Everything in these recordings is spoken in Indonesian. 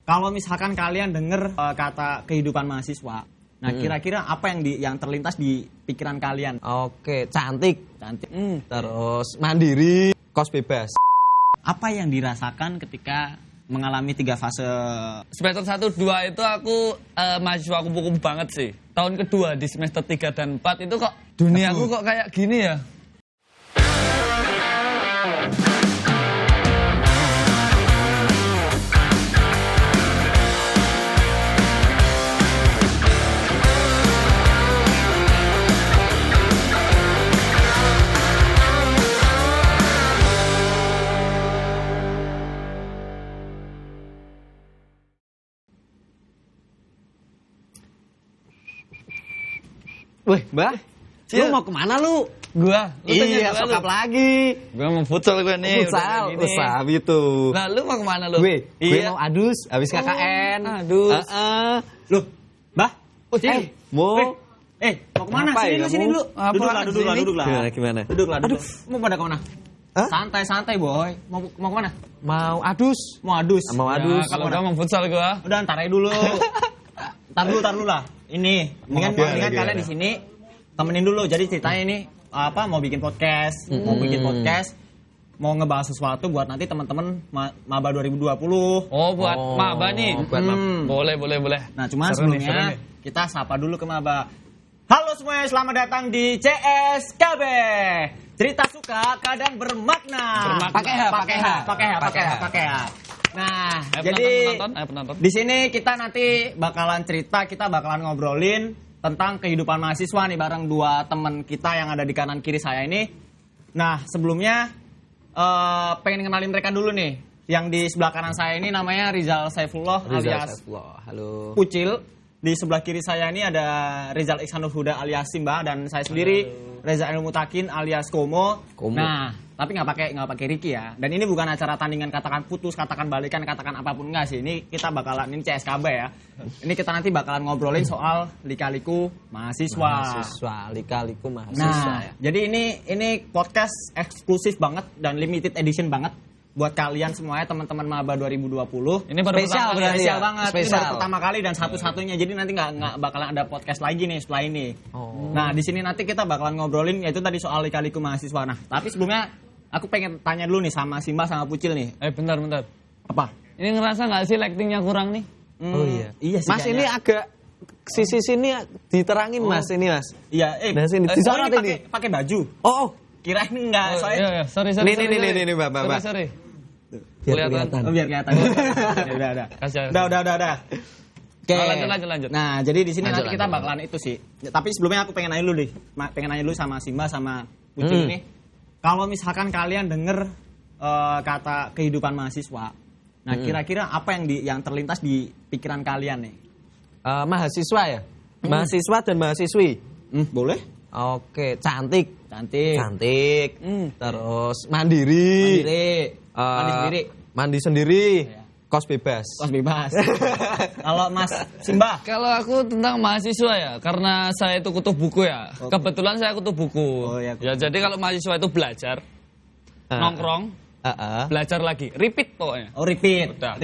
Kalau misalkan kalian denger kata kehidupan mahasiswa, nah kira-kira apa yang terlintas di pikiran kalian? Oke, cantik. Cantik. Terus mandiri, kos bebas. Apa yang dirasakan ketika mengalami 3 fase? Semester 1, 2 itu aku mahasiswa kupu-kupu banget sih. Tahun kedua di semester 3 dan 4 itu kok dunia aku kok kayak gini ya. Wih, Mbah, lu mau kemana lu? Lu Iya, tanya sokap lagi. Gua mau futsal gue nih. Futsal, udah kayak gini. gitu. Nah, lu mau kemana lu? Gue mau adus, habis KKN. Adus. Loh, Mbah? Sini. Mau Mau kemana? Apa Sini ya, sini kamu? dulu. Duduk lah. Gimana? Duduk lah. Mau pada kemana? Hah? Santai, boy. Mau kemana? Mau adus. Mau adus. Mau Ya, adus. kalau gua mau futsal gua. Udah ntar aja dulu. Tar dulu lah. Ini, mendingan kalian di sini temenin dulu. Jadi ceritanya ini mau bikin podcast, mau ngebahas sesuatu buat nanti teman-teman maba 2020. Oh, buat maba nih. Buat Boleh. Nah, cuma Seru nih, sebelumnya kita sapa dulu ke maba. Halo semuanya, selamat datang di CSKB. Cerita suka kadang bermakna. Pakai H. Nah, jadi penonton. di sini kita nanti bakalan ngobrolin tentang kehidupan mahasiswa nih bareng 2 teman kita yang ada di kanan kiri saya ini. Nah, sebelumnya pengen kenalin mereka dulu nih. Yang di sebelah kanan saya ini namanya Rizal Saifullah alias Halo. Pucil. Di sebelah kiri saya ini ada Rizal Iksanul Huda alias Simba, dan saya sendiri Reza Ilmu Takin alias Komo. Nah, tapi nggak pakai Ricky ya. Dan ini bukan acara tandingan katakan putus, katakan balikan, katakan apapun, enggak sih. Ini kita bakalan, ini CSKB ya. Ini kita nanti bakalan ngobrolin soal lika-liku mahasiswa. Lika-liku mahasiswa Nah, ya. jadi ini podcast eksklusif banget dan limited edition banget buat kalian semuanya, teman-teman maba 2020. Ini baru Spesial pertama berarti Spesial ya? banget. Ini Spesial. baru pertama kali dan satu-satunya. Jadi nanti nggak bakalan ada podcast lagi nih setelah ini. Oh. Nah, di sini nanti kita bakalan ngobrolin yaitu tadi soal lika-liku mahasiswa. Nah, tapi sebelumnya aku pengen tanya dulu nih sama Simba sama Pucil nih. Bentar. Apa? Ini ngerasa nggak sih lightingnya kurang nih? Oh iya. Iya sih. Mas, ini agak sisi sini diterangin, Mas, ini, Mas. Iya, Nah, sini disorot ini ini. pakai baju. Oh, Kirain enggak, soalnya Iya, sorry. Nih, Mbak. Sorry. biar Kelihatan. kelihatan. biar kelihatan. Udah. Kasih. Udah. Oke. Lanjut. Nah, jadi di sini nanti kita Lanjut. bakalan itu sih. Ya, tapi sebelumnya aku pengen nanya dulu nih. Pengen nanya dulu sama Simba sama Pucil ini. Kalau misalkan kalian denger kata kehidupan mahasiswa, nah kira-kira apa yang terlintas di pikiran kalian nih? Mahasiswa ya? Mahasiswa dan mahasiswi. Boleh? Oke, cantik. Cantik. Terus mandiri. Mandi sendiri. Iya. Kos bebas. Kos bebas. Kalau Mas Simba? Kalau aku tentang mahasiswa ya, karena saya itu kutu buku ya. Kebetulan saya kutu buku. Oh, iya, kutu ya, jadi kalau mahasiswa itu belajar, nongkrong, belajar lagi, repeat pokoknya. Oh, repeat. Udah.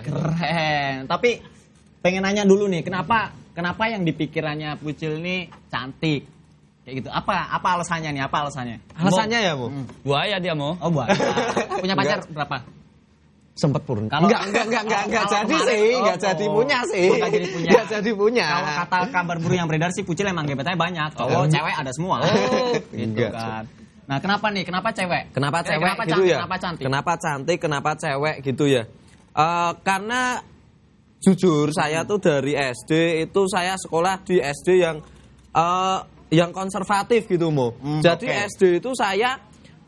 Keren. Tapi pengen nanya dulu nih, kenapa yang dipikirannya Pucil nih cantik? Kayak gitu. Apa alasannya nih? Alasannya ya, Bu? Buaya dia mau. Oh, buat. Punya pacar berapa? Sempet purun. Kalau- Enggak kalau jadi kemarin- sih, enggak oh, jadi oh. punya sih. Enggak jadi punya. Enggak jadi punya. Kalau kata kabar burung yang beredar sih Pucil emang gebetannya banyak. Cowok, cewek ada semua. Gitu Enggak, kan. Nah, kenapa nih? Kenapa cewek? Kenapa cewek Kenapa gitu cantik? ya? Kenapa cantik? Kenapa cantik? Kenapa cewek gitu ya? Karena jujur saya tuh dari SD itu saya sekolah di SD yang konservatif gitu, Mo. Jadi oke. SD itu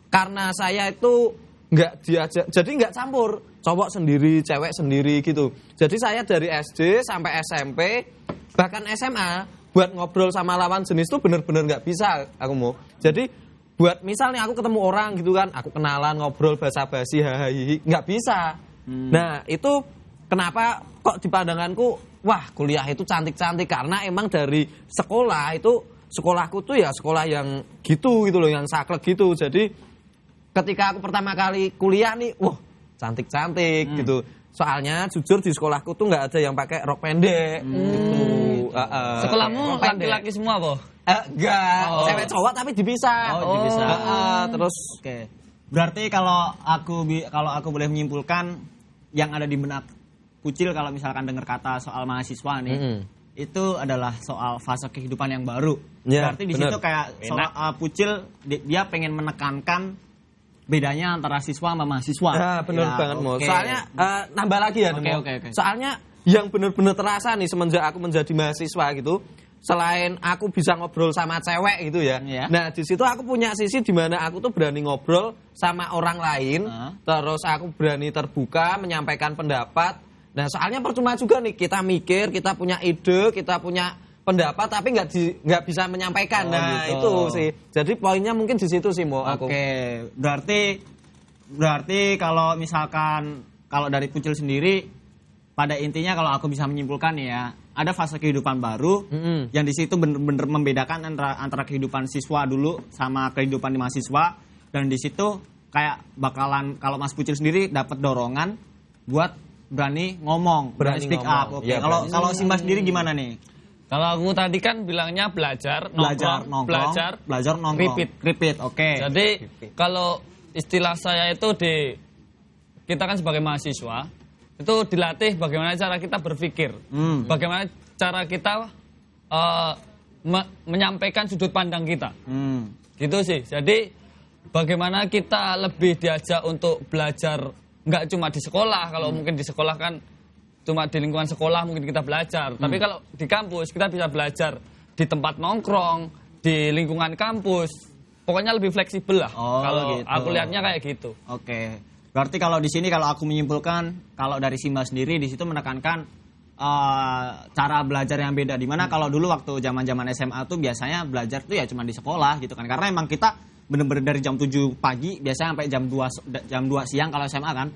karena saya itu nggak diajak, jadi nggak campur, cowok sendiri, cewek sendiri gitu. Jadi saya dari SD sampai SMP bahkan SMA buat ngobrol sama lawan jenis tuh bener-bener nggak bisa aku mau. Jadi buat misalnya aku ketemu orang gitu kan, aku kenalan, ngobrol, basa-basi, hahaha, nggak bisa. Nah, itu kenapa kok di pandanganku, wah kuliah itu cantik-cantik, karena emang dari sekolahku tuh ya sekolah yang gitu loh, yang saklek gitu. Jadi ketika aku pertama kali kuliah nih, wah cantik-cantik gitu. Soalnya jujur di sekolahku tuh nggak ada yang pakai rok pendek gitu. Sekolahmu laki-laki semua, Boh? Enggak, cewek cowok tapi dipisah. Oh, dipisah. Terus Oke. Berarti kalau aku boleh menyimpulkan yang ada di benak Kucil kalau misalkan dengar kata soal mahasiswa nih, itu adalah soal fase kehidupan yang baru. Ya, Berarti di bener. situ kayak soal Kucil dia pengen menekankan bedanya antara siswa sama mahasiswa. Nah, bener Ya, banget, Mo. oke. Soalnya nambah lagi ya, Oke, Mo. oke. Soalnya yang bener-bener terasa nih semenjak aku menjadi mahasiswa gitu, selain aku bisa ngobrol sama cewek gitu ya. Iya. Nah, di situ aku punya sisi di mana aku tuh berani ngobrol sama orang lain, terus aku berani terbuka menyampaikan pendapat. Nah, soalnya percuma juga nih kita mikir, kita punya ide, kita punya pendapat tapi nggak bisa menyampaikan. Nah, gitu. itu sih. Jadi poinnya mungkin di situ sih, Mo. Aku. Oke, berarti kalau misalkan kalau dari Kucil sendiri pada intinya kalau aku bisa menyimpulkan ya, ada fase kehidupan baru yang di situ bener-bener membedakan antara kehidupan siswa dulu sama kehidupan di mahasiswa, dan di situ kayak bakalan kalau Mas Kucil sendiri dapat dorongan buat berani ngomong, berani speak up. ngomong. Oke. Ya, Kalau Simba sendiri gimana nih? Kalau aku tadi kan bilangnya belajar, Nongkrong, belajar nongkrong. Repeat, oke. Jadi kalau istilah saya itu kita kan sebagai mahasiswa itu dilatih bagaimana cara kita berpikir, bagaimana cara kita menyampaikan sudut pandang kita, gitu sih. Jadi bagaimana kita lebih diajak untuk belajar, nggak cuma di sekolah. Kalau mungkin di sekolah kan cuma di lingkungan sekolah mungkin kita belajar. Tapi kalau di kampus kita bisa belajar di tempat nongkrong, di lingkungan kampus. Pokoknya lebih fleksibel lah. Oh, Kalau gitu. aku lihatnya kayak gitu. Oke. Berarti kalau di sini kalau aku menyimpulkan kalau dari Simba sendiri di situ menekankan cara belajar yang beda. Dimana kalau dulu waktu zaman-zaman SMA tuh biasanya belajar tuh ya cuma di sekolah gitu kan. Karena emang kita bener-bener dari jam 7 pagi biasanya sampai jam 2 siang kalau SMA kan.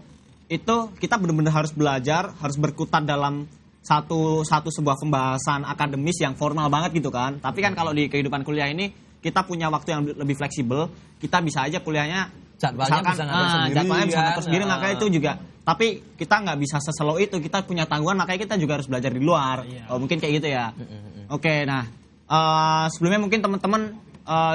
Itu kita benar-benar harus belajar, harus berkutat dalam satu sebuah pembahasan akademis yang formal banget gitu kan. Tapi kan kalau di kehidupan kuliah ini kita punya waktu yang lebih fleksibel, kita bisa aja kuliahnya Jadwalnya bisa ngatur sendiri, jadwalnya bisa kan? ngatur sendiri, makanya itu juga. Tapi kita nggak bisa seslow itu, kita punya tanggungan, makanya kita juga harus belajar di luar. Oh, mungkin kayak gitu ya. Oke, nah sebelumnya mungkin teman-teman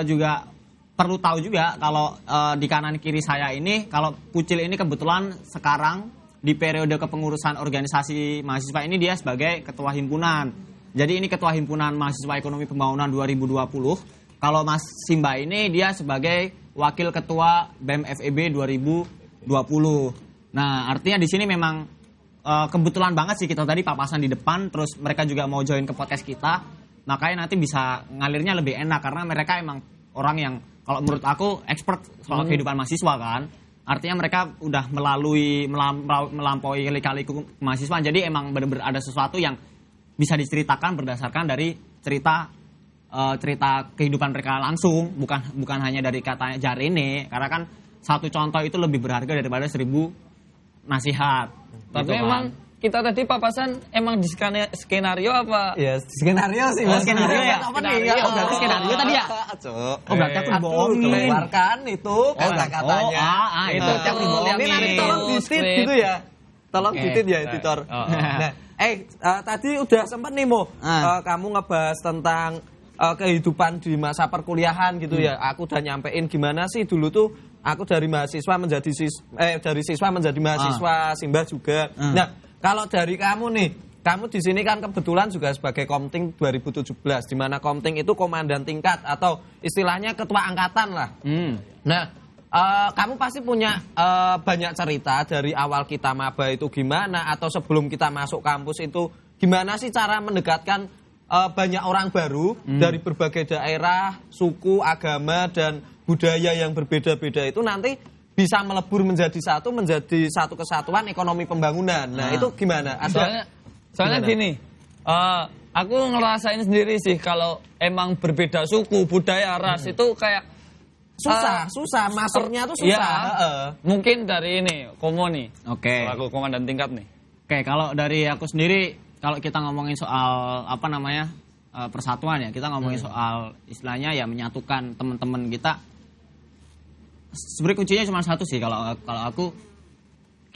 juga perlu tahu juga kalau di kanan kiri saya ini, kalau Kucil ini kebetulan sekarang di periode kepengurusan organisasi mahasiswa ini dia sebagai ketua himpunan. Jadi ini ketua himpunan mahasiswa ekonomi pembangunan 2020. Kalau Mas Simba ini dia sebagai wakil ketua BEM FEB 2020. Nah, artinya di sini memang kebetulan banget sih kita tadi papasan di depan, terus mereka juga mau join ke podcast kita. Makanya nanti bisa ngalirnya lebih enak karena mereka emang orang yang kalau menurut aku expert soal kehidupan mahasiswa kan. Artinya mereka udah melampaui lika-liku mahasiswa. Jadi emang benar-benar ada sesuatu yang bisa diceritakan berdasarkan dari cerita kehidupan mereka langsung, bukan hanya dari katanya Jarene, karena kan satu contoh itu lebih berharga daripada 1000 nasihat. Tapi gitu emang kan. kita tadi papasan emang di skenario apa? Ya, skenario sih. Oh, skenario ya? Apa nih? Skenario. Oh, berarti skenario tadi ya? Oh, berarti aku dibohongin. Keluarkan itu kata-katanya. Itu yang dibohongin. Nanti tolong ditit gitu ya. Tolong ditit ya, editor. Nah, tadi udah sempat nih, Mo. Kamu ngebahas tentang kehidupan di masa perkuliahan gitu ya. Aku udah nyampein gimana sih dulu tuh aku dari mahasiswa menjadi dari siswa menjadi mahasiswa, Simba juga. Nah, kalau dari kamu nih, kamu di sini kan kebetulan juga sebagai Komting 2017, di mana Komting itu komandan tingkat atau istilahnya ketua angkatan lah. Nah, kamu pasti punya banyak cerita dari awal kita maba itu gimana, atau sebelum kita masuk kampus itu gimana sih cara mendekatkan banyak orang baru dari berbagai daerah, suku, agama, dan budaya yang berbeda-beda itu nanti bisa melebur menjadi satu kesatuan ekonomi pembangunan. Nah, itu gimana? Soalnya gini, aku ngerasain sendiri sih kalau emang berbeda suku, budaya, ras itu kayak susah, masternya tuh susah. Ya, mungkin dari ini, Komo nih. Oke. Aku komandan tingkat nih. Oke, kalau dari aku sendiri, kalau kita ngomongin soal persatuan ya, kita ngomongin soal istilahnya ya menyatukan teman-teman kita. Sebenarnya kuncinya cuma satu sih kalau aku,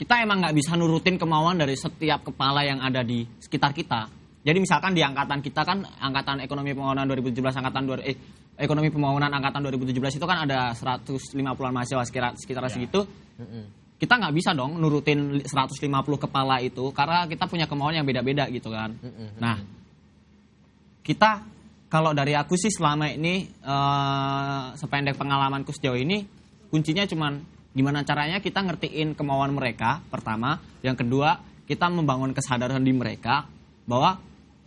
kita emang nggak bisa nurutin kemauan dari setiap kepala yang ada di sekitar kita. Jadi misalkan di angkatan kita kan, angkatan ekonomi pembangunan 2017, ekonomi pembangunan angkatan 2017 itu kan ada 150-an mahasiswa sekitar segitu. Kita nggak bisa dong nurutin 150 kepala itu karena kita punya kemauan yang beda-beda gitu kan. Nah, kita kalau dari aku sih selama ini sependek pengalamanku sejauh ini kuncinya cuman gimana caranya kita ngertiin kemauan mereka pertama, yang kedua kita membangun kesadaran di mereka bahwa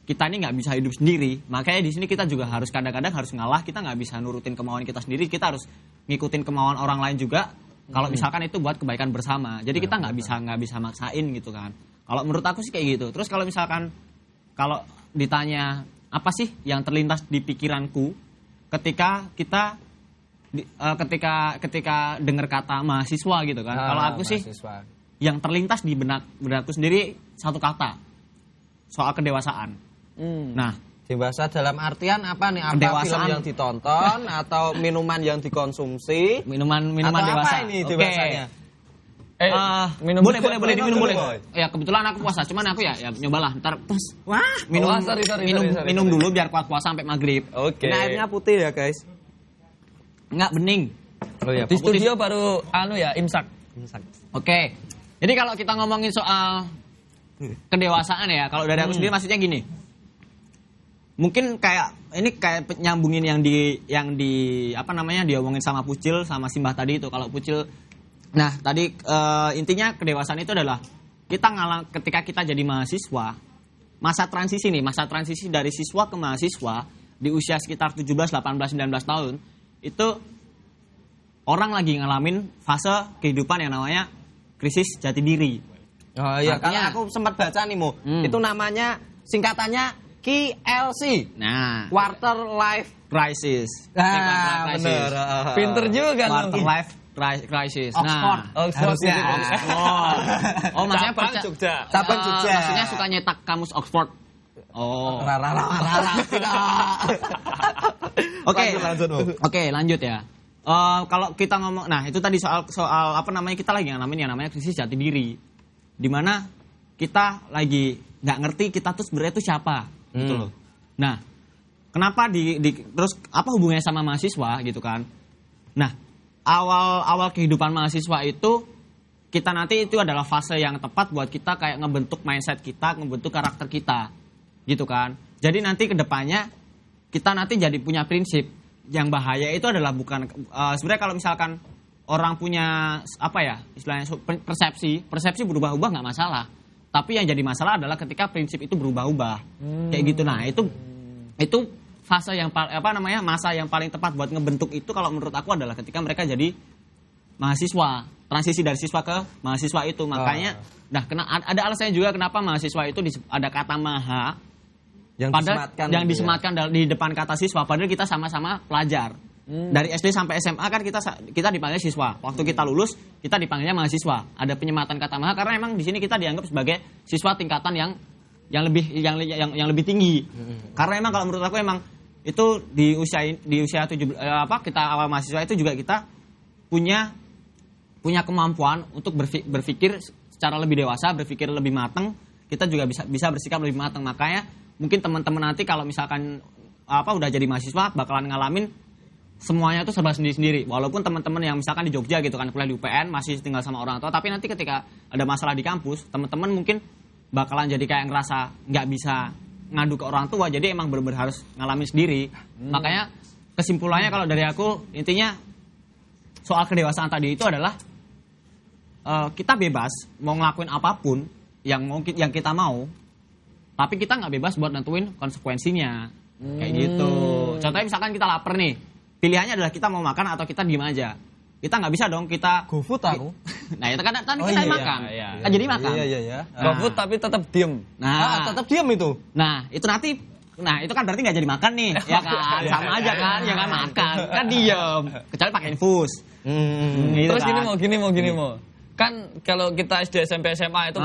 kita ini nggak bisa hidup sendiri. Makanya di sini kita juga harus kadang-kadang harus ngalah, kita nggak bisa nurutin kemauan kita sendiri, kita harus ngikutin kemauan orang lain juga. Kalau misalkan itu buat kebaikan bersama, jadi kita nggak bisa maksain gitu kan. Kalau menurut aku sih kayak gitu. Terus kalau misalkan kalau ditanya apa sih yang terlintas di pikiranku ketika kita ketika dengar kata mahasiswa gitu kan. Kalau aku sih yang terlintas di benakku sendiri satu kata, soal kedewasaan. Nah, dewasa dalam artian apa nih? Apa kedewasaan film yang ditonton atau minuman yang dikonsumsi? Minuman atau dewasa. Apa ini dewasanya? Minum boleh diminum boleh. boleh. Ya kebetulan aku puasa, cuman aku ya nyobalah. Ntar pas minum sorry, minum dulu biar kuat puasa sampai maghrib. Oke. Ini airnya putih ya guys. Enggak, bening. Oh iya. Di studio baru imsak. Oke. Jadi kalau kita ngomongin soal kedewasaan ya, kalau dari aku sendiri maksudnya gini. Mungkin kayak nyambungin yang di apa namanya diomongin sama Pucil sama Simbah tadi itu. Kalau Pucil, nah tadi intinya kedewasaan itu adalah kita ketika kita jadi mahasiswa, masa transisi dari siswa ke mahasiswa di usia sekitar 17, 18, 19 tahun itu orang lagi ngalamin fase kehidupan yang namanya krisis jati diri. Oh iya, Artinya, karena aku sempat baca nih Mo. Itu namanya singkatannya QLC. Nah, Quarter Life crisis. bener. Pinter juga Quarter lu. life crisis. Oxford. Nah, Harusnya. oh maksudnya Cabang Jogja. Cabang Jogja. Maksudnya suka nyetak kamus Oxford. Oh. Rara. Oke, lanjut ya. Kalau kita ngomong, nah itu tadi soal apa namanya, kita lagi ngalamin yang namanya krisis jati diri, dimana kita lagi nggak ngerti kita tuh sebenarnya itu siapa, gitu loh. Nah, kenapa terus apa hubungannya sama mahasiswa gitu kan? Nah, awal kehidupan mahasiswa itu kita nanti itu adalah fase yang tepat buat kita kayak ngebentuk mindset kita, ngebentuk karakter kita, gitu kan? Jadi nanti kedepannya kita nanti jadi punya prinsip. Yang bahaya itu adalah bukan sebenarnya kalau misalkan orang punya apa ya istilahnya persepsi berubah-ubah nggak masalah, tapi yang jadi masalah adalah ketika prinsip itu berubah-ubah kayak gitu. Nah itu fase yang masa yang paling tepat buat ngebentuk itu kalau menurut aku adalah ketika mereka jadi mahasiswa, transisi dari siswa ke mahasiswa itu. Makanya ada alasannya juga kenapa mahasiswa itu ada kata maha yang disematkan di depan kata siswa, padahal kita sama-sama pelajar. Dari SD sampai SMA kan kita dipanggil siswa. Waktu kita lulus, kita dipanggilnya mahasiswa. Ada penyematan kata maha karena emang di sini kita dianggap sebagai siswa tingkatan yang lebih tinggi. Karena emang kalau menurut aku emang itu di usia kita awal mahasiswa itu juga kita punya kemampuan untuk berpikir secara lebih dewasa, berpikir lebih matang. Kita juga bisa bersikap lebih matang. Makanya mungkin teman-teman nanti kalau misalkan udah jadi mahasiswa bakalan ngalamin semuanya itu serba sendiri-sendiri. Walaupun teman-teman yang misalkan di Jogja gitu kan kuliah di UPN masih tinggal sama orang tua, tapi nanti ketika ada masalah di kampus, teman-teman mungkin bakalan jadi kayak ngerasa nggak bisa ngadu ke orang tua, jadi emang benar-benar harus ngalamin sendiri. Makanya kesimpulannya kalau dari aku intinya soal kedewasaan tadi itu adalah kita bebas mau ngelakuin apapun yang kita mau. Tapi kita nggak bebas buat nentuin konsekuensinya. Kayak gitu. Contohnya misalkan kita lapar nih. Pilihannya adalah kita mau makan atau kita diem aja. Kita nggak bisa dong kita GoFood aku. Nah itu kan kita makan. Kan jadi makan. Iya. GoFood tapi tetap diem. Nah, tetap diam itu. Nah, itu kan berarti nggak jadi makan nih, ya kan? Sama aja kan, ya kan makan. Kan diem. Kecuali pakai infus. Gitu Terus kan. gini mau. Kan kalau kita SD, SMP, SMA itu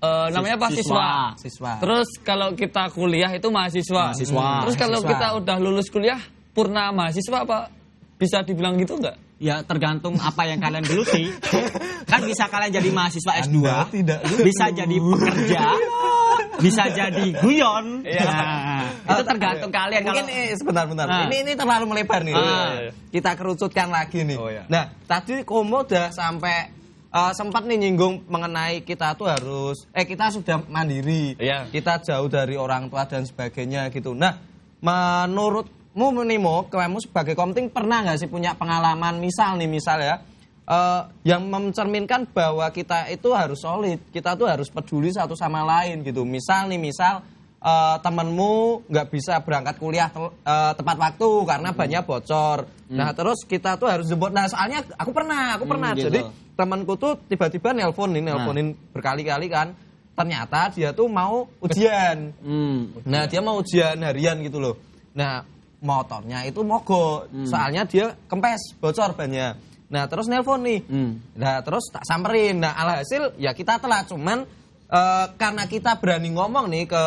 namanya apa? Siswa. Terus kalau kita kuliah itu mahasiswa. Terus kalau kita udah lulus kuliah, purna mahasiswa apa? Bisa dibilang gitu nggak? Ya tergantung apa yang kalian geluti. Kan bisa kalian jadi mahasiswa S2, bisa jadi pekerja, bisa jadi guyon. Nah, itu tergantung kalian. Mungkin sebentar. Ini terlalu melebar nih. Kita kerucutkan lagi nih. Nah, tadi Komo udah sampai sempat nih nyinggung mengenai kita tuh harus kita sudah mandiri. Kita jauh dari orang tua dan sebagainya gitu. Nah, menurutmu Nimo, kamu sebagai komting pernah nggak sih punya pengalaman misal ya yang mencerminkan bahwa kita itu harus solid, kita tuh harus peduli satu sama lain gitu. Misal temenmu nggak bisa berangkat kuliah tepat waktu karena banyak bocor. Nah terus kita tuh harus jemput. Nah soalnya aku pernah. Gitu. Jadi temanku tuh tiba-tiba nelponin berkali-kali kan. Ternyata dia tuh mau ujian. Nah dia mau ujian harian gitu loh. Nah motornya itu mogok, soalnya dia kempes, bocor bannya. Nah terus nelpon nih, nah terus tak samperin. Nah alhasil ya kita telat, cuman karena kita berani ngomong nih ke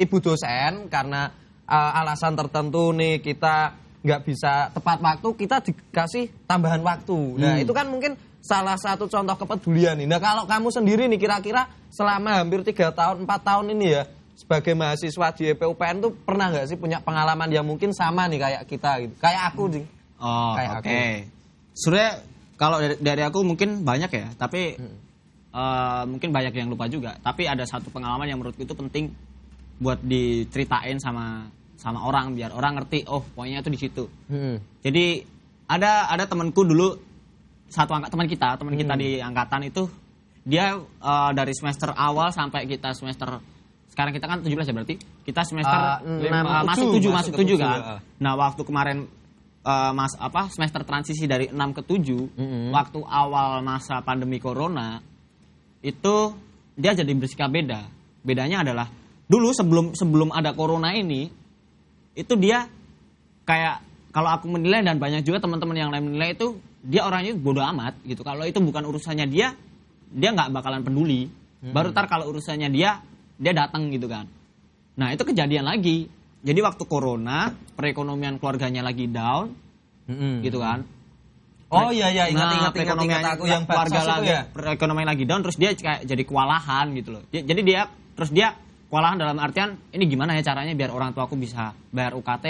ibu dosen karena alasan tertentu nih kita nggak bisa tepat waktu, kita dikasih tambahan waktu. Nah itu kan mungkin salah satu contoh kepedulian nih. Nah kalau kamu sendiri nih kira-kira selama hampir 3 tahun 4 tahun ini ya sebagai mahasiswa di EPUPN tuh pernah nggak sih punya pengalaman yang mungkin sama nih kayak kita gitu, kayak aku nih. Oh oke. Sebenarnya kalau dari aku mungkin banyak ya, tapi mungkin banyak yang lupa juga. Tapi ada satu pengalaman yang menurutku itu penting buat diceritain sama orang biar orang ngerti. Oh poinnya itu di situ. Jadi ada temanku dulu teman kita di angkatan itu dia dari semester awal sampai kita semester sekarang kita kan 17 ya berarti kita semester masuk 7 kan. Nah waktu kemarin semester transisi dari 6 ke 7 waktu awal masa pandemi corona itu dia jadi bersikap beda. Bedanya adalah dulu sebelum ada corona ini itu dia kayak kalau aku menilai dan banyak juga teman-teman yang lain menilai itu dia orangnya bodoh amat gitu. Kalau itu bukan urusannya dia nggak bakalan peduli. Baru ntar kalau urusannya dia datang gitu kan. Nah itu kejadian lagi. Jadi waktu corona perekonomian keluarganya lagi down, gitu kan. Oh iya ingat aku yang keluarga lagi ya? perekonomian lagi down, terus dia kayak jadi kewalahan gitu loh. Jadi dia kewalahan dalam artian ini gimana ya caranya biar orang tua aku bisa bayar UKT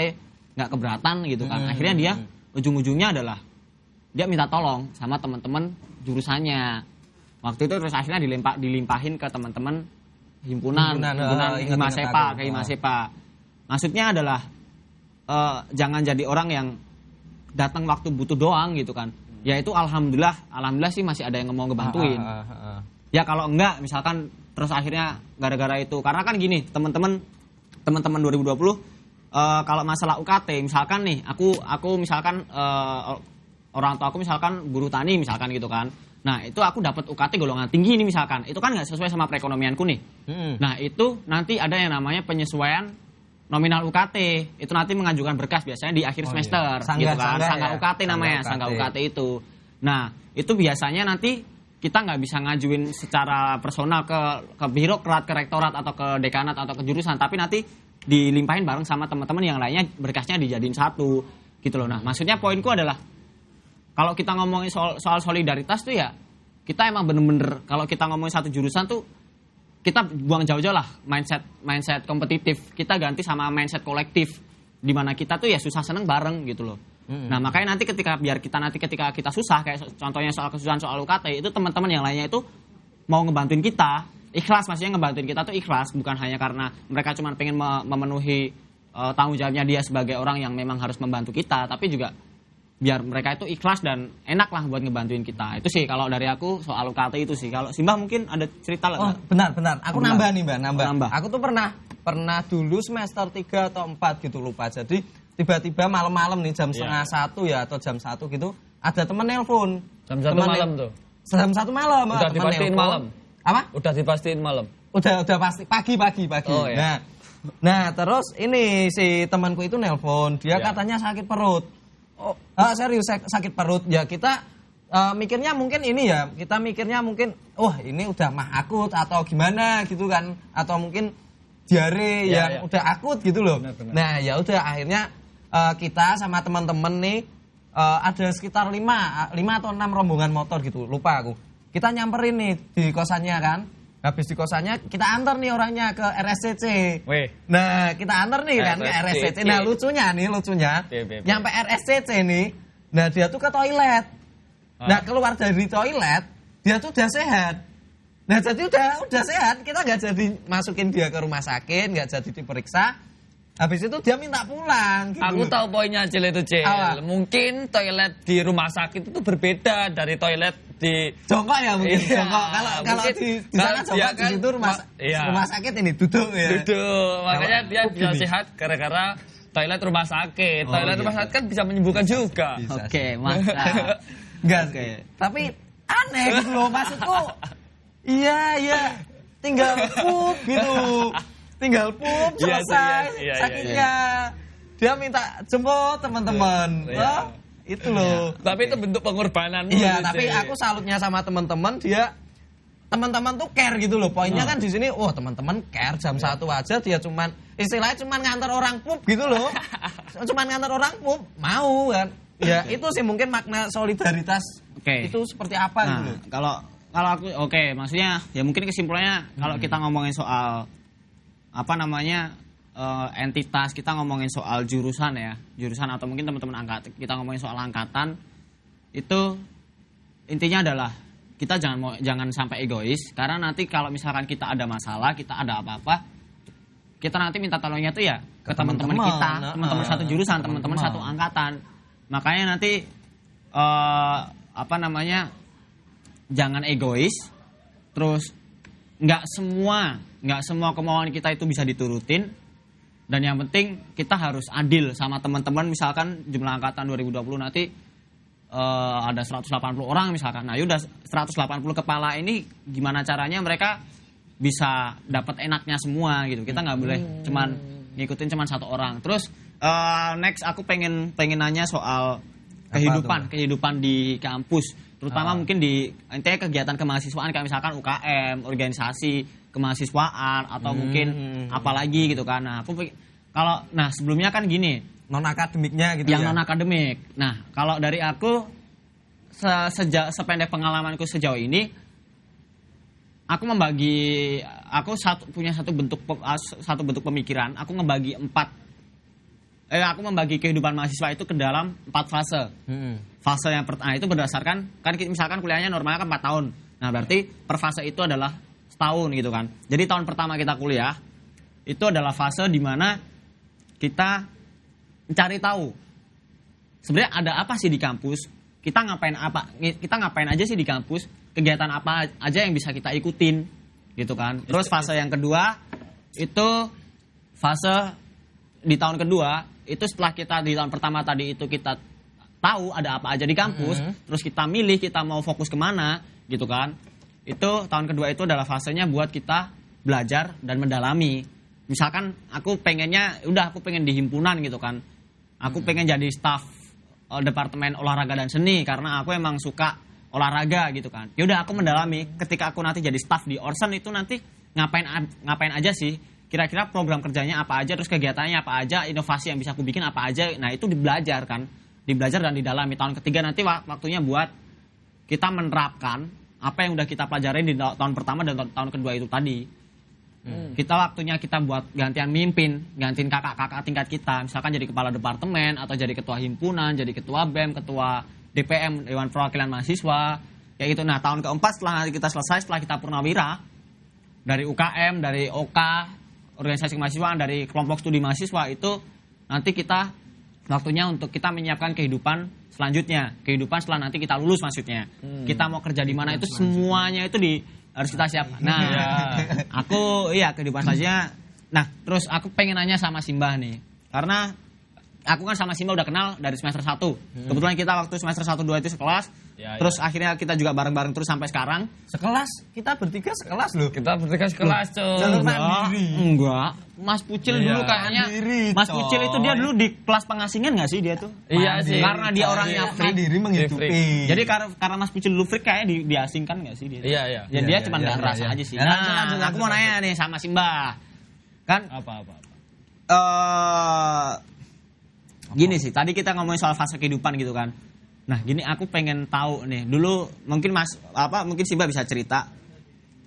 nggak keberatan gitu kan. Akhirnya dia ujung-ujungnya adalah dia minta tolong sama teman-teman jurusannya. Waktu itu terus akhirnya dilimpahin ke teman-teman himpunan Himasepa. Maksudnya adalah jangan jadi orang yang datang waktu butuh doang gitu kan. Ya itu alhamdulillah sih masih ada yang mau ngebantuin. Ya kalau enggak misalkan terus akhirnya gara-gara itu karena kan gini teman-teman 2020 kalau masalah UKT misalkan nih aku misalkan orang tua aku misalkan guru tani misalkan gitu kan. Nah itu aku dapat UKT golongan tinggi nih misalkan, itu kan nggak sesuai sama perekonomianku nih. Nah itu nanti ada yang namanya penyesuaian nominal UKT, itu nanti mengajukan berkas biasanya di akhir semester, gitu kan, Sangga UKT namanya, Sangga UKT itu. Nah itu biasanya nanti kita nggak bisa ngajuin secara personal ke birokrat, ke rektorat atau ke dekanat atau ke jurusan, tapi nanti dilimpahin bareng sama teman-teman yang lainnya berkasnya dijadiin satu, gitu loh. Nah maksudnya poinku adalah kalau kita ngomongin soal solidaritas tuh ya kita emang bener-bener kalau kita ngomongin satu jurusan tuh kita buang jauh-jauh lah mindset kompetitif, kita ganti sama mindset kolektif di mana kita tuh ya susah seneng bareng gitu loh. Nah makanya nanti ketika kita susah kayak contohnya soal kesusahan soal UKT itu teman-teman yang lainnya itu mau ngebantuin kita ikhlas, maksudnya ngebantuin kita tuh ikhlas bukan hanya karena mereka cuma pengen memenuhi tanggung jawabnya dia sebagai orang yang memang harus membantu kita, tapi juga biar mereka itu ikhlas dan enak lah buat ngebantuin kita. Itu sih kalau dari aku soal UKT itu sih. Kalau Simbah mungkin ada cerita lah. Oh, benar. Aku nambah nih, Mbak, nambah. Aku tuh pernah dulu semester 3 atau 4 gitu lupa. Jadi tiba-tiba malam-malam nih jam setengah 1 ya atau jam 1 gitu ada temen nelpon. Jam 1 malam tuh. Jam 1 malam. Udah dipastiin malam. Apa? Udah dipastiin malam. Udah pasti pagi. Oh, iya. Nah, terus ini si temanku itu nelpon, dia katanya sakit perut. Oh, serius sakit perut. Ya kita mikirnya mungkin ini udah mah akut atau gimana gitu kan, atau mungkin diare yang udah akut gitu loh. Benar. Nah, ya udah akhirnya kita sama teman-teman nih ada sekitar 5 atau 6 rombongan motor gitu, lupa aku. Kita nyamperin nih di kosannya kan. Habis di kosannya kita antar nih orangnya ke RSCC. Weh. Nah, kita antar nih kan ke RSCC. Nah, lucunya. Nyampe RSCC nih. Nah, dia tuh ke toilet. Nah, keluar dari toilet, dia tuh udah sehat. Nah, jadi udah sehat. Kita nggak jadi masukin dia ke rumah sakit, nggak jadi diperiksa. Habis itu dia minta pulang gitu. Aku tahu poinnya Cil itu, Cil. Mungkin toilet di rumah sakit itu berbeda dari toilet di jongkok ya mungkin. Iya, Jongkok. Kalau di sana jongkok kan, di situ rumah sakit ini duduk ya. Duduk. Makanya dia bisa sehat gara-gara toilet rumah sakit. Toilet rumah sakit kan bisa menyembuhkan juga. Oke, mantap. Enggak. Tapi aneh gitu loh maksudku. Iya. Tinggal pup gitu. Tinggal pup selesai sakitnya. Dia minta jemput teman-teman. Itu loh. Tapi itu bentuk pengorbanan. Iya, tapi aku salutnya sama teman-teman, teman-teman tuh care gitu loh. Poinnya kan di sini, teman-teman care jam 1 aja dia istilahnya cuman ngantar orang pup gitu loh. Cuman ngantar orang pup, mau kan. Ya, itu sih mungkin makna solidaritas. Itu seperti apa gitu loh. Kalau aku maksudnya ya mungkin kesimpulannya kalau kita ngomongin soal entitas, kita ngomongin soal jurusan atau mungkin teman-teman kita ngomongin soal angkatan, itu intinya adalah kita jangan sampai egois, karena nanti kalau misalkan kita ada masalah, kita ada apa-apa, kita nanti minta tolongnya tuh ya ke teman-teman kita, teman-teman satu jurusan, teman-teman satu angkatan. Makanya nanti jangan egois, terus nggak semua kemauan kita itu bisa diturutin, dan yang penting kita harus adil sama teman-teman. Misalkan jumlah angkatan 2020 nanti ada 180 orang misalkan. Nah, yaudah 180 kepala ini gimana caranya mereka bisa dapat enaknya semua gitu. Kita nggak boleh ngikutin cuman satu orang. Terus next aku pengen nanya soal kehidupan di kampus, terutama mungkin di intinya kegiatan kemahasiswaan kayak misalkan UKM, organisasi kemahasiswaan atau mungkin apalagi gitu kan. Nah, sebelumnya kan gini, non akademiknya gitu yang non akademik. Nah, kalau dari aku sependek pengalamanku sejauh ini, aku punya satu bentuk pemikiran. Aku membagi kehidupan mahasiswa itu ke dalam 4 fase. Fase yang pertama itu berdasarkan kan misalkan kuliahnya normalnya kan 4 tahun. Nah, berarti per fase itu adalah setahun gitu kan. Jadi tahun pertama kita kuliah itu adalah fase di mana kita mencari tahu sebenarnya ada apa sih di kampus, kita ngapain aja sih di kampus, kegiatan apa aja yang bisa kita ikutin gitu kan. Terus fase yang kedua itu fase di tahun kedua, itu setelah kita di tahun pertama tadi itu kita tahu ada apa aja di kampus, terus kita milih kita mau fokus kemana gitu kan. Itu tahun kedua itu adalah fasenya buat kita belajar dan mendalami. Misalkan aku pengen di himpunan gitu kan. Aku pengen jadi staf departemen olahraga dan seni karena aku emang suka olahraga gitu kan. Ya udah aku mendalami, ketika aku nanti jadi staf di Orsen itu nanti ngapain aja sih? Kira-kira program kerjanya apa aja, terus kegiatannya apa aja, inovasi yang bisa aku bikin apa aja. Nah, itu dibelajar dan didalami. Tahun ketiga nanti waktunya buat kita menerapkan apa yang udah kita pelajarin di tahun pertama dan tahun kedua itu tadi. Waktunya kita buat gantian kakak-kakak tingkat kita, misalkan jadi kepala departemen atau jadi ketua himpunan, jadi ketua BEM, ketua DPM, Dewan Perwakilan Mahasiswa, kayak gitu. Nah, tahun keempat setelah kita selesai, setelah kita purnawira dari UKM, dari OK, organisasi kemahasiswaan, dari kelompok studi mahasiswa, itu nanti waktunya untuk kita menyiapkan kehidupan selanjutnya, kehidupan setelah nanti kita lulus maksudnya. Kita mau kerja di mana itu semuanya itu harus kita siapkan. Nah, kehidupan selanjutnya. Nah, terus aku pengen nanya sama Simbah nih, karena aku kan sama Simbah udah kenal dari semester 1. Kebetulan kita waktu semester 1-2 itu sekelas. Terus akhirnya kita juga bareng-bareng terus sampai sekarang. Sekelas? Kita bertiga sekelas loh. Kita bertiga sekelas, Jalur mandiri. Enggak. Mas Pucil dulu kayaknya. Mas Pucil itu dia dulu di kelas pengasingan enggak sih dia tuh? Iya sih. Karena dia orangnya mandiri menghidupi. Jadi karena Mas Pucil dulu freak kayaknya diasingkan enggak sih dia? Iya. Ya dia cuma enggak ngerasa aja sih. Nah, aku mau nanya nih sama Simbah. Kan apa? Gini sih, tadi kita ngomongin soal fase kehidupan gitu kan. Nah, gini aku pengen tahu nih. Dulu mungkin mungkin Simba bisa cerita.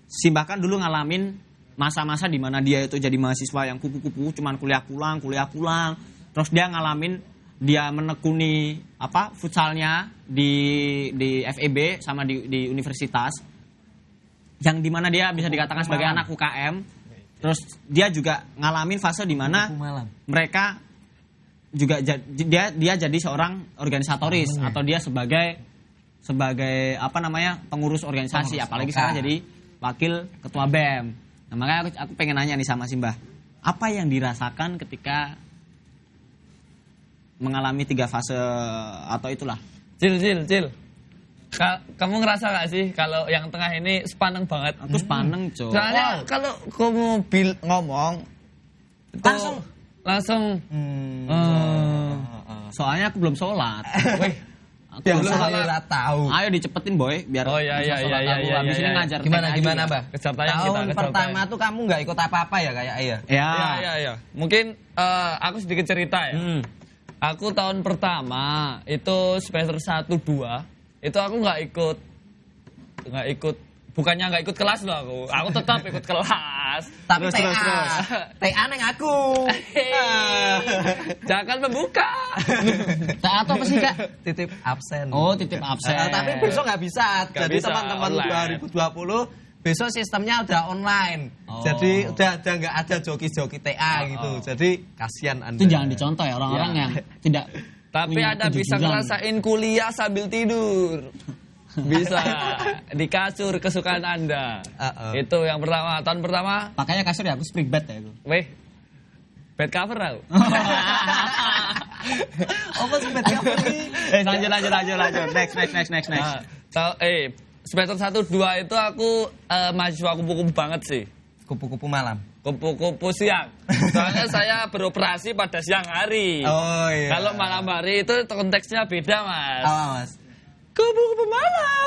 Simba kan dulu ngalamin masa-masa di mana dia itu jadi mahasiswa yang kupu-kupu, cuman kuliah pulang. Terus dia ngalamin dia menekuni futsalnya di FEB sama di universitas. Yang di mana dia bisa dikatakan sebagai anak UKM. Terus dia juga ngalamin fase di mana mereka juga dia jadi seorang organisatoris atau dia sebagai pengurus organisasi, apalagi sekarang jadi wakil ketua BEM. Nah, makanya aku pengen nanya nih sama Simba, apa yang dirasakan ketika mengalami 3 fase atau itulah? Cil. Kamu ngerasa gak sih kalau yang tengah ini sepaneng banget? Aku sepaneng, Cok. Soalnya kalau kamu ngomong itu langsung soalnya aku belum sholat. Wih, Aku belum sholat tahu. Ayo dicepetin boy, biar Oh, iya. Habis ini ngajar. Gimana, Mbak? Kejar tayang kita, Tahun kejar pertama tayang. tuh kamu nggak ikut apa-apa ya kayak Iya. Iya. Mungkin aku sedikit cerita ya. Aku tahun pertama itu semester 1-2 itu aku nggak ikut. Bukannya nggak ikut kelas loh aku tetap ikut kelas. Tapi Terus. TA neng aku. Jangan membuka. Tak atau apa sih Kak? Titip absen. Oh, titip absen. Tapi besok nggak bisa. Nggak Jadi bisa, teman-teman online. 2020 besok sistemnya udah online. Oh. Jadi udah nggak ada joki-joki TA gitu. Jadi kasihan Anda. Itu jangan dicontoh ya orang-orang Ya. yang tidak Tapi punya Anda bisa kejujuran. ngerasain kuliah sambil tidur. Bisa di kasur kesukaan Anda. Itu yang pertama. Tahun pertama, Pakainya kasur ya, aku spring bed ya itu. weh, bed cover tau. Apa sih bed cover ini? Lanjut. Next. Nah, semester 1-2 itu aku mahasiswa kupu-kupu banget sih. Kupu-kupu malam. Kupu-kupu siang. Soalnya saya beroperasi pada siang hari. Oh iya. Kalau malam hari itu konteksnya beda, Mas. Apa Mas? Kupu-kupu malam.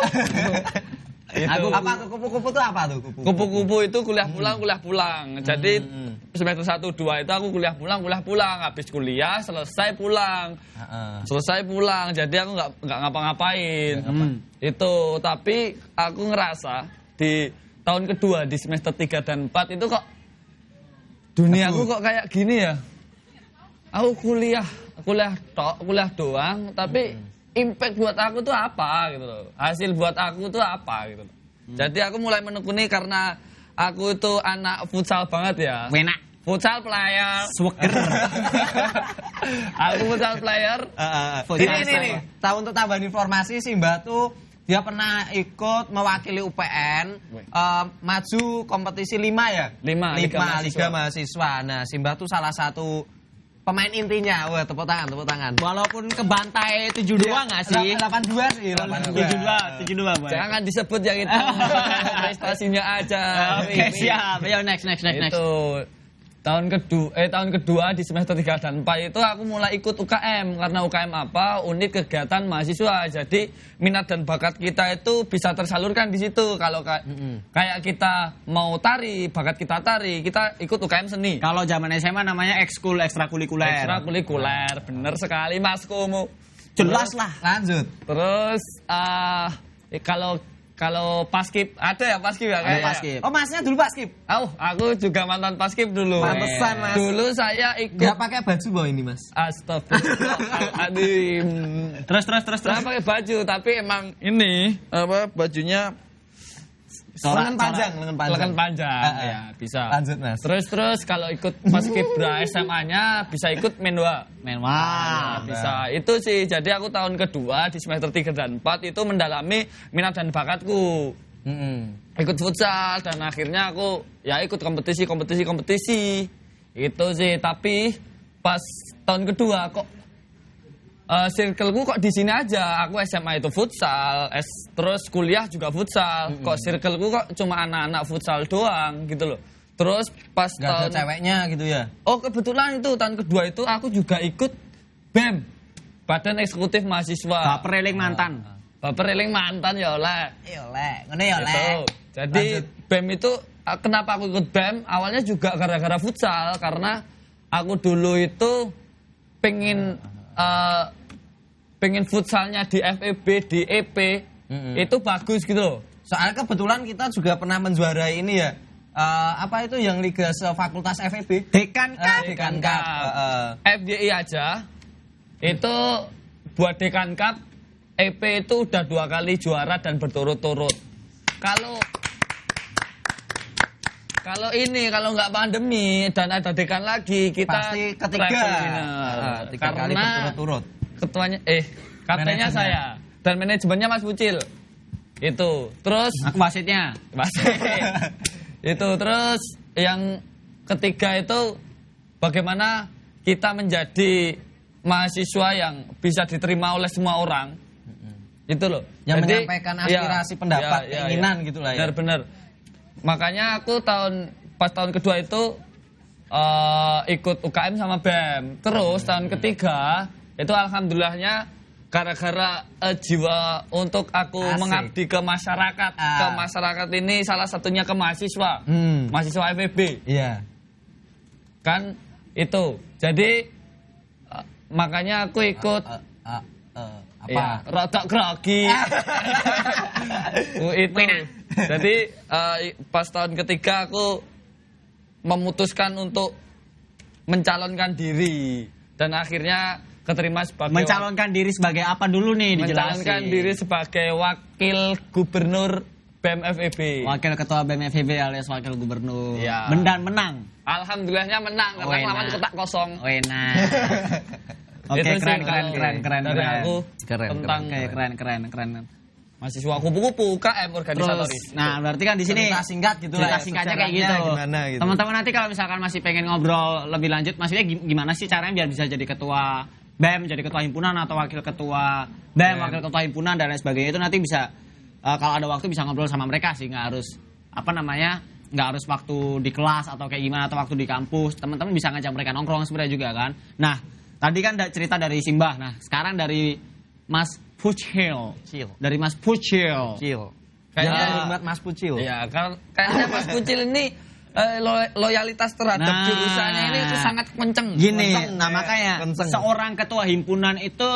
Itu. Apa tuh kupu-kupu tuh apa tuh kupu-kupu? Kupu-kupu itu kuliah pulang. Jadi semester 1-2 itu aku kuliah pulang. Habis kuliah selesai pulang. Jadi aku nggak ngapa-ngapain. Itu tapi aku ngerasa di tahun kedua di semester 3 dan 4 itu kok dunia aku kok kayak gini ya. Aku kuliah doang tapi impact buat aku tuh apa gitu loh. Hasil buat aku tuh apa gitu loh. Jadi aku mulai menekuni karena aku itu anak futsal banget ya. Wenak. Futsal player. Sweker. Aku futsal player. Ini. Tahu untuk tambahan informasi sih Mbak tuh dia pernah ikut mewakili UPN maju kompetisi 5 ya? 5 Liga Mahasiswa. Nah, Simba tuh salah satu pemain intinya. Wah, tepuk tangan. Walaupun kebantai 72 nggak sih? 82 sih, 72 boy. Jangan disebut yang itu. Prestasinya aja. Oke, siap. Ayo next. Itu tahun kedua di semester 3 dan 4 itu aku mulai ikut UKM. Karena UKM apa? Unit kegiatan mahasiswa. Jadi minat dan bakat kita itu bisa tersalurkan di situ. Kalau kayak kita mau tari, bakat kita tari, kita ikut UKM seni. Kalau zaman SMA namanya ekskul ekstrakurikuler. Ekstrakurikuler, bener sekali Mas Komo. Jelas lah. Lanjut. Terus kalau paskib ada ya paskib ya Ada paskib. Oh, Masnya dulu Paskib. Aku juga mantan paskib dulu. Pantesan, Mas. Dulu saya ikut. Gak pakai baju bawa ini, Mas. Astagfirullahaladzim. Terus. Saya pakai baju tapi emang ini bajunya Lengan panjang. lengan panjang. Ya, bisa. Lanjut, Mas. Terus kalau ikut paskibra SMA-nya bisa ikut menwa. Menwa. Bisa. Itu sih. Jadi aku tahun kedua di semester 3 dan 4 itu mendalami minat dan bakatku. Ikut futsal dan akhirnya aku ya ikut kompetisi. Itu sih. Tapi pas tahun kedua kok circleku kok di sini aja. Aku SMA itu futsal, terus kuliah juga futsal. Kok circleku kok cuma anak-anak futsal doang gitu loh. Terus pas Gak ada ceweknya gitu ya? Oh, kebetulan itu tahun kedua itu aku juga ikut BEM. Badan Eksekutif Mahasiswa. Baper eling mantan. Baper eling mantan ya oleh. Ngene ya, Itu. Jadi BEM itu kenapa aku ikut BEM? Awalnya juga gara-gara futsal karena aku dulu itu pengen pengen futsalnya di FEB, di EP itu bagus gitu loh. Soalnya kebetulan kita juga pernah menjuarai ini ya. Apa itu yang liga fakultas FEB? Dekan Cup. Dekan Cup. FYI aja itu buat Dekan Cup EP itu udah 2 kali juara dan berturut-turut. Kalau nggak pandemi dan ada Dekan lagi kita pasti ketiga. treble winner. 3 kali berturut-turut. Ketuanya kaptennya saya dan manajemennya Mas Bucil. Itu. Terus Aku wasitnya. itu terus yang ketiga itu bagaimana kita menjadi mahasiswa yang bisa diterima oleh semua orang. Itu loh. Yang Jadi, menyampaikan aspirasi pendapat, keinginan gitu lah ya. Benar-benar. Makanya aku pas tahun kedua itu ikut UKM sama BEM. Terus tahun ketiga itu alhamdulillahnya gara-gara jiwa untuk aku Asik. mengabdi ke masyarakat. Ke masyarakat ini salah satunya ke mahasiswa. Mahasiswa FEB. Iya. Kan itu. Jadi makanya aku ikut apa? ya, rodok grogi. Itu. Jadi pas tahun ketiga aku memutuskan untuk mencalonkan diri dan akhirnya keterima sebagai Mencalonkan diri sebagai apa dulu nih dijelasin. mencalonkan diri sebagai wakil gubernur BEM FEB. Wakil ketua BEM FEB alias wakil gubernur. Iya. Dan menang. Alhamdulillahnya menang karena enak. kelamaan kotak kosong. Enak. Oke, Itu sih keren kalau dari aku Keren, tentang keren. mahasiswa kupu-kupu UKM Terus, organisatoris. nah berarti kan di sini Cerita singkat gitu lah. cerita singkatnya kayak gitu. Gimana gitu. Teman-teman nanti kalau misalkan masih pengen ngobrol lebih lanjut, maksudnya gimana sih caranya biar bisa jadi ketua BEM, jadi ketua himpunan atau wakil ketua BEM, wakil ketua himpunan dan lain sebagainya itu nanti bisa kalau ada waktu bisa ngobrol sama mereka sih, nggak harus nggak harus waktu di kelas atau kayak gimana atau waktu di kampus. Teman-teman bisa ngajak mereka nongkrong sebenarnya juga kan. Nah, tadi kan cerita dari Simbah. Nah, sekarang dari Mas Pucil. Dari Mas Pucil. Kayaknya buat Mas Pucil. Iya, kayaknya Mas Pucil ini loyalitas terhadap Nah. jurusannya ini itu sangat kenceng. Gini, Kenceng, nah ya. makanya Kenceng. seorang ketua himpunan itu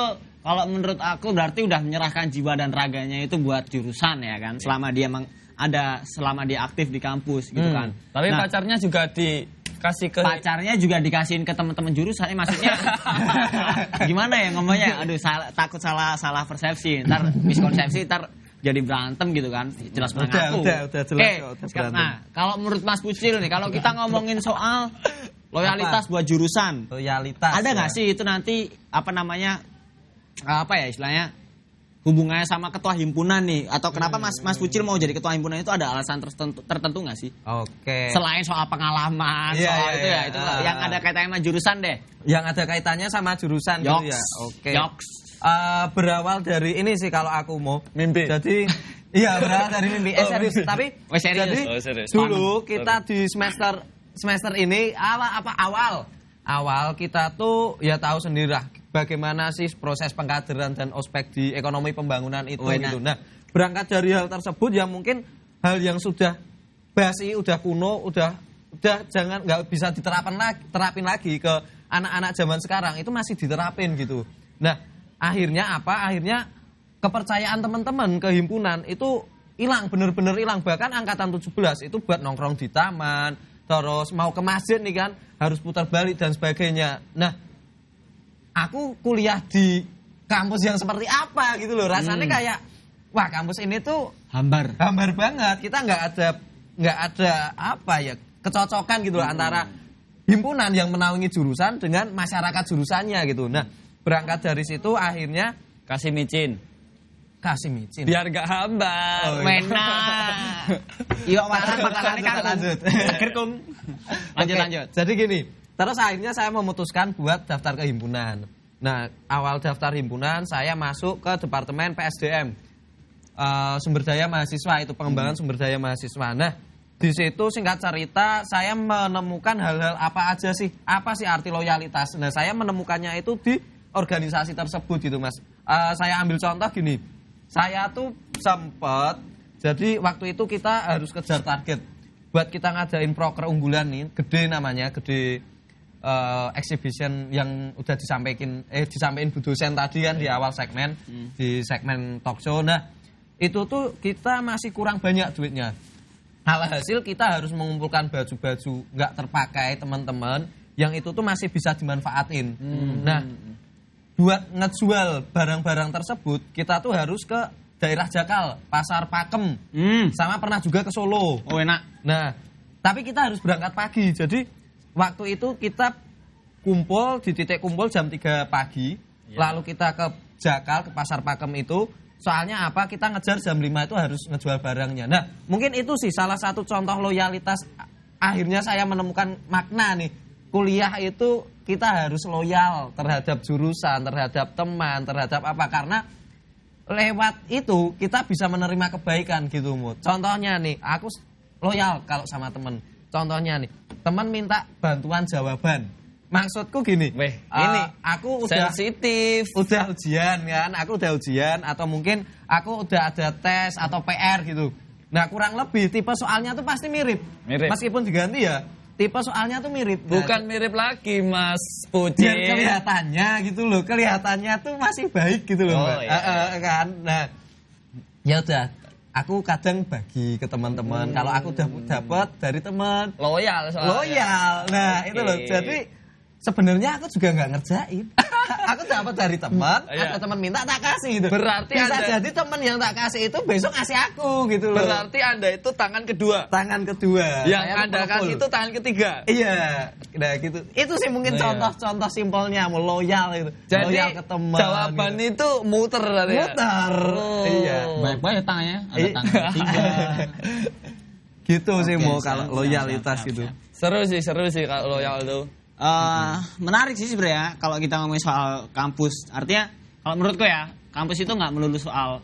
kalau menurut aku berarti udah menyerahkan jiwa dan raganya itu buat jurusan ya kan. Selama dia aktif di kampus gitu kan. Tapi Nah, pacarnya juga dikasih ke pacarnya juga dikasihin ke teman-teman jurusan. Maksudnya gimana ya ngomongnya? Aduh, takut salah persepsi. Ntar miskonsepsi, ntar jadi berantem gitu kan. Jelas mengaku. Udah jelas Oke, kok, udah sekarang, berantem. nah, kalau menurut Mas Pucil nih, kalau kita ngomongin soal loyalitas buat jurusan, Loyalitas. ada nggak ya. sih itu nanti apa ya istilahnya hubungannya sama ketua himpunan nih? Atau kenapa Mas Pucil mau jadi ketua himpunan itu ada alasan tertentu nggak sih? Oke. Selain soal pengalaman, Iya, soal iya, itu ya, iya. itu yang ada kaitannya sama jurusan deh. Yang ada kaitannya sama jurusan gitu ya. Oke. Yoks. Berawal dari ini sih kalau aku mau Mimpi. Jadi iya berawal dari mimpi. Serius. Tapi Serius. jadi Serius. dulu kita di semester ini awal kita tuh ya tahu sendiri lah bagaimana sih proses pengkaderan dan ospek di ekonomi pembangunan itu gitu. Nah, berangkat dari hal tersebut yang mungkin hal yang sudah basi, udah kuno, udah jangan nggak bisa terapin lagi ke anak-anak zaman sekarang itu masih diterapin gitu. Nah, akhirnya kepercayaan teman-teman ke himpunan itu hilang, bener-bener hilang. Bahkan angkatan 17 itu buat nongkrong di taman, terus mau ke masjid nih kan harus putar balik dan sebagainya. Nah, aku kuliah di kampus yang seperti apa gitu loh. Rasanya kayak wah, kampus ini tuh Hambar banget. Kita nggak ada apa ya kecocokan gitu loh antara himpunan yang menaungi jurusan dengan masyarakat jurusannya gitu. Nah, berangkat dari situ akhirnya kasih micin biar gak hambar. Wena. Iya, makanan lanjut. Gerkum. Oke, Lanjut. Jadi gini, terus akhirnya saya memutuskan buat daftar ke himpunan. Nah, awal daftar himpunan saya masuk ke departemen PSDM, sumber daya mahasiswa, itu pengembangan sumber daya mahasiswa. Nah, di situ singkat cerita saya menemukan hal-hal apa sih arti loyalitas. Nah, saya menemukannya itu di organisasi tersebut gitu, Mas. Saya ambil contoh gini. Saya tuh sempat, jadi waktu itu kita harus kejar target buat kita ngadain proker unggulan nih, gede namanya, gede exhibition yang udah disampaikan Bu dosen tadi kan di awal segmen di segmen talk show. Nah, itu tuh kita masih kurang banyak duitnya. Alhasil kita harus mengumpulkan baju-baju nggak terpakai teman-teman yang itu tuh masih bisa dimanfaatin. Nah, buat ngejual barang-barang tersebut kita tuh harus ke daerah Jakal, Pasar Pakem, sama pernah juga ke Solo. Oh enak. Nah, tapi kita harus berangkat pagi. Jadi waktu itu kita kumpul di titik kumpul jam 3 pagi, lalu kita ke Jakal, ke Pasar Pakem itu. Soalnya apa? Kita ngejar jam 5 itu harus ngejual barangnya. Nah, mungkin itu sih salah satu contoh loyalitas. Akhirnya saya menemukan makna nih. Kuliah itu kita harus loyal terhadap jurusan, terhadap teman, terhadap apa. Karena lewat itu kita bisa menerima kebaikan gitu, Mut. Contohnya nih, aku loyal kalau sama teman. Contohnya nih, teman minta bantuan jawaban. Maksudku gini, ini aku udah sensitif, udah ujian kan, aku udah ujian atau mungkin aku udah ada tes atau PR gitu. Nah, kurang lebih tipe soalnya tuh pasti mirip. Meskipun diganti ya, tipe soalnya tuh mirip. Bukan mirip lagi, Mas Puji. Biar kelihatannya gitu loh, kelihatannya tuh masih baik gitu loh, Mbak. Kan. Nah, ya udah, aku kadang bagi ke teman-teman. Kalau aku udah dapat dari teman, loyal soalnya. Loyal. Nah, itu loh. Jadi sebenarnya aku juga nggak ngerjain. Aku dapat dari teman, ada teman minta tak kasih gitu. Berarti bisa jadi teman yang tak kasih itu besok kasih aku gitu loh. Berarti Anda itu tangan kedua. Tangan kedua. Yang Anda kasih itu tangan ketiga. Iya. Nah gitu. Itu sih mungkin contoh-contoh simpelnya mau loyal itu. Jadi loyal ke teman. Jawaban gitu. Itu muter tadi. Muter. Iya. Baik-baik tangannya, ada tangan ketiga. Gitu sih mau kalau loyalitas gitu. Seru sih kalau loyal itu. Menarik sih sebenarnya kalau kita ngomongin soal kampus. Artinya kalau menurutku ya, kampus itu nggak melulu soal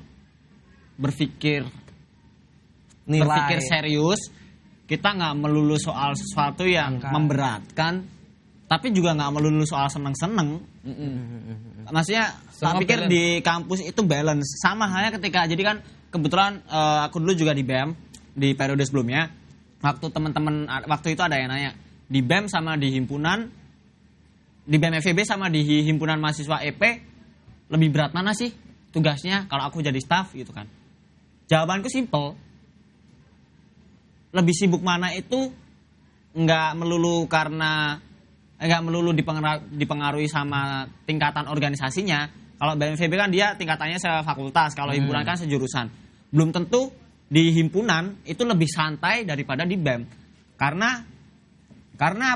berpikir serius. Kita nggak melulu soal sesuatu yang memberatkan, tapi juga nggak melulu soal seneng-seneng. Maksudnya, tak pikir di kampus itu balance. Sama halnya ketika, jadi kan kebetulan aku dulu juga di BEM di periode sebelumnya. Waktu teman-teman waktu itu ada yang nanya, di BEM sama di himpunan, di BEM FEB sama di himpunan mahasiswa EP lebih berat mana sih tugasnya kalau aku jadi staff gitu kan. Jawabanku simple, lebih sibuk mana itu nggak melulu dipengaruhi sama tingkatan organisasinya. Kalau BEM FEB kan dia tingkatannya sefakultas, kalau himpunan kan sejurusan. Belum tentu di himpunan itu lebih santai daripada di BEM. Karena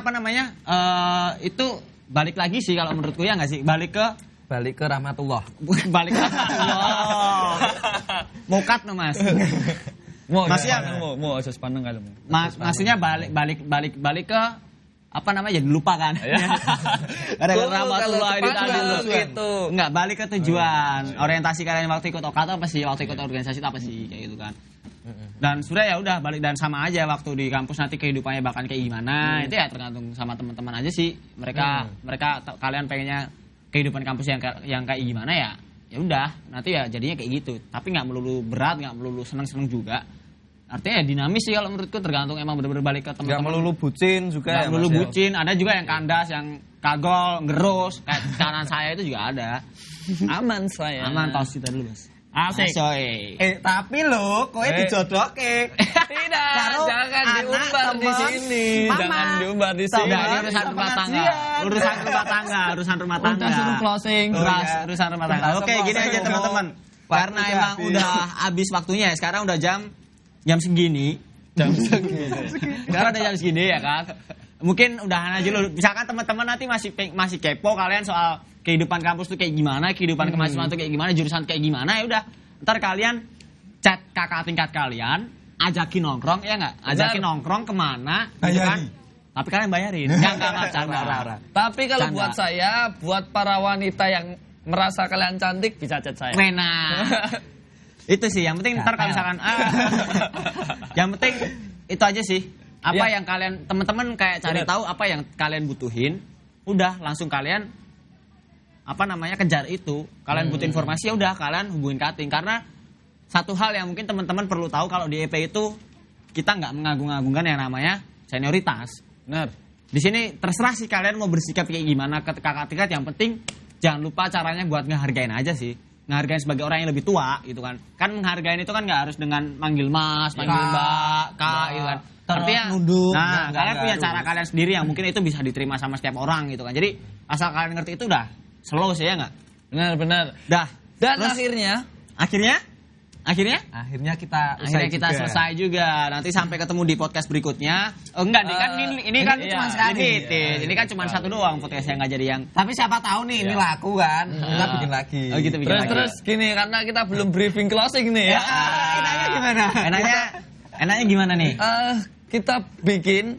apa namanya, itu balik lagi sih kalau menurutku ya nggak sih, balik ke rahmatullah. Balik ke rahmatullah. Mokat no mas. Maksudnya mau aja sepandeng kalau maksudnya balik ke apa namanya, jadi lupa kan. Ada rahmatullah ini tadi gitu. Enggak, balik ke tujuan. Orientasi kalian waktu ikut OKT apa sih? Waktu ikut organisasi itu apa sih? Kayak gitu kan. Dan sudah ya udah balik, dan sama aja waktu di kampus nanti kehidupannya bahkan kayak gimana itu ya tergantung sama teman-teman aja sih. Mereka kalian pengennya kehidupan kampus yang kayak gimana ya udah nanti ya jadinya kayak gitu. Tapi nggak melulu berat, nggak melulu seneng juga. Artinya ya dinamis sih kalau menurutku, tergantung emang bener-bener balik ke teman-teman. Nggak melulu bucin juga. Nggak melulu bucin, ada juga yang kandas, yang kagol, ngerus, kayak kanan saya itu juga ada. Aman saya. Aman, tos kita dulu mas. Asik. Tapi lo, kowe dijodohke. Tidak, jangan diumbar di sini. Jangan diumbar di sini. Ini urusan rumah tangga. Urusan rumah tangga. Udah suruh closing. Urusan rumah tangga. Oke, gini aja teman-teman. Karena emang udah habis waktunya ya. Sekarang udah jam segini. Sekarang udah jam segini ya kan. Mungkin udahan aja dulu. Misalkan teman-teman nanti masih kepo kalian soal kehidupan kampus tuh kayak gimana, kehidupan kemahasiswaan tuh kayak gimana, jurusan kayak gimana, ya udah. Ntar kalian chat kakak tingkat kalian, ajakin nongkrong ya nggak? Ajakin nongkrong kemana, gitu kan? Tapi kalian bayarin. Enggak canda. Tapi kalau buat saya, buat para wanita yang merasa kalian cantik bisa chat saya. Nah. Itu sih yang penting ntar kalau misalkan yang penting itu aja sih. Apa yang kalian teman-teman kayak cari tahu apa yang kalian butuhin, udah langsung kalian kejar itu. Kalian butuh informasi ya udah kalian hubungin cutting. Karena satu hal yang mungkin teman-teman perlu tahu, kalau di EP itu kita nggak mengagung-agungkan yang namanya senioritas. Benar. Di sini terserah sih kalian mau bersikap kayak gimana ke kakak-kakak, yang penting jangan lupa caranya buat ngehargain aja sih. Ngehargain sebagai orang yang lebih tua gitu kan. Kan menghargain itu kan nggak harus dengan manggil Mas, manggil Mbak, Kak gitu kan. Artinya, nunduk. nah, Enggak, kalian punya enggak. cara kalian sendiri yang mungkin itu bisa diterima sama setiap orang gitu kan. Jadi asal kalian ngerti itu udah slow sih ya nggak? Benar-benar. Dah. Dan Terus, akhirnya Akhirnya kita selesai juga. Nanti sampai ketemu di podcast berikutnya. Oh, enggak nih kan ini kan iya, cuma sekali. Ini kan cuma satu doang podcast yang nggak jadi yang. Tapi siapa tahu nih ini laku kan. Kita bikin lagi. Oh gitu bikin lagi. terus gini karena kita belum briefing closing nih ya. Enaknya gimana? Enaknya gimana nih? Kita bikin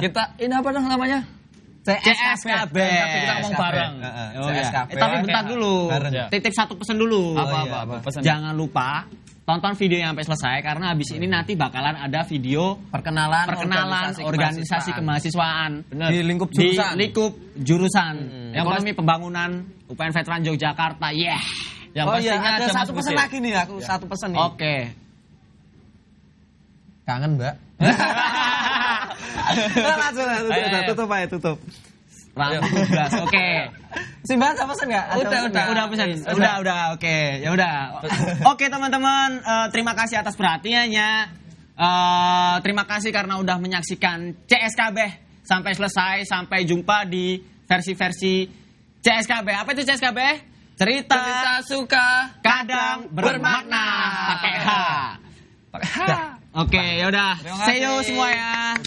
kita ini apa namanya? CSKB. Tapi kita ngomong bareng. Oh, iya. CSKB. Tapi bentar dulu. Bareng. Ya. Titip satu pesan dulu. Apa? Pesan. Jangan lupa tonton videonya sampai selesai karena habis ini nanti bakalan ada video perkenalan organisasi kemahasiswaan. di lingkup jurusan. Di lingkup jurusan. Ekonomi Pembangunan UPN Veteran Yogyakarta. Yeah. Yang pastinya ada Mas satu pesan Busi. lagi nih aku, satu pesan nih. Oke. Kangen, Mbak. Langsung tutup aja, tutup. Rambut 12. Oke. Simbahan sama pesan enggak? Udah pesan. Udah. Oke. Ya udah. Oke, teman-teman, terima kasih atas perhatiannya. Terima kasih karena udah menyaksikan CSKB sampai selesai. Sampai jumpa di versi-versi CSKB. Apa itu CSKB? Cerita suka kadang bermakna. Pakai H. pakai H. Oke, yaudah. Terima See you kasih. semua ya.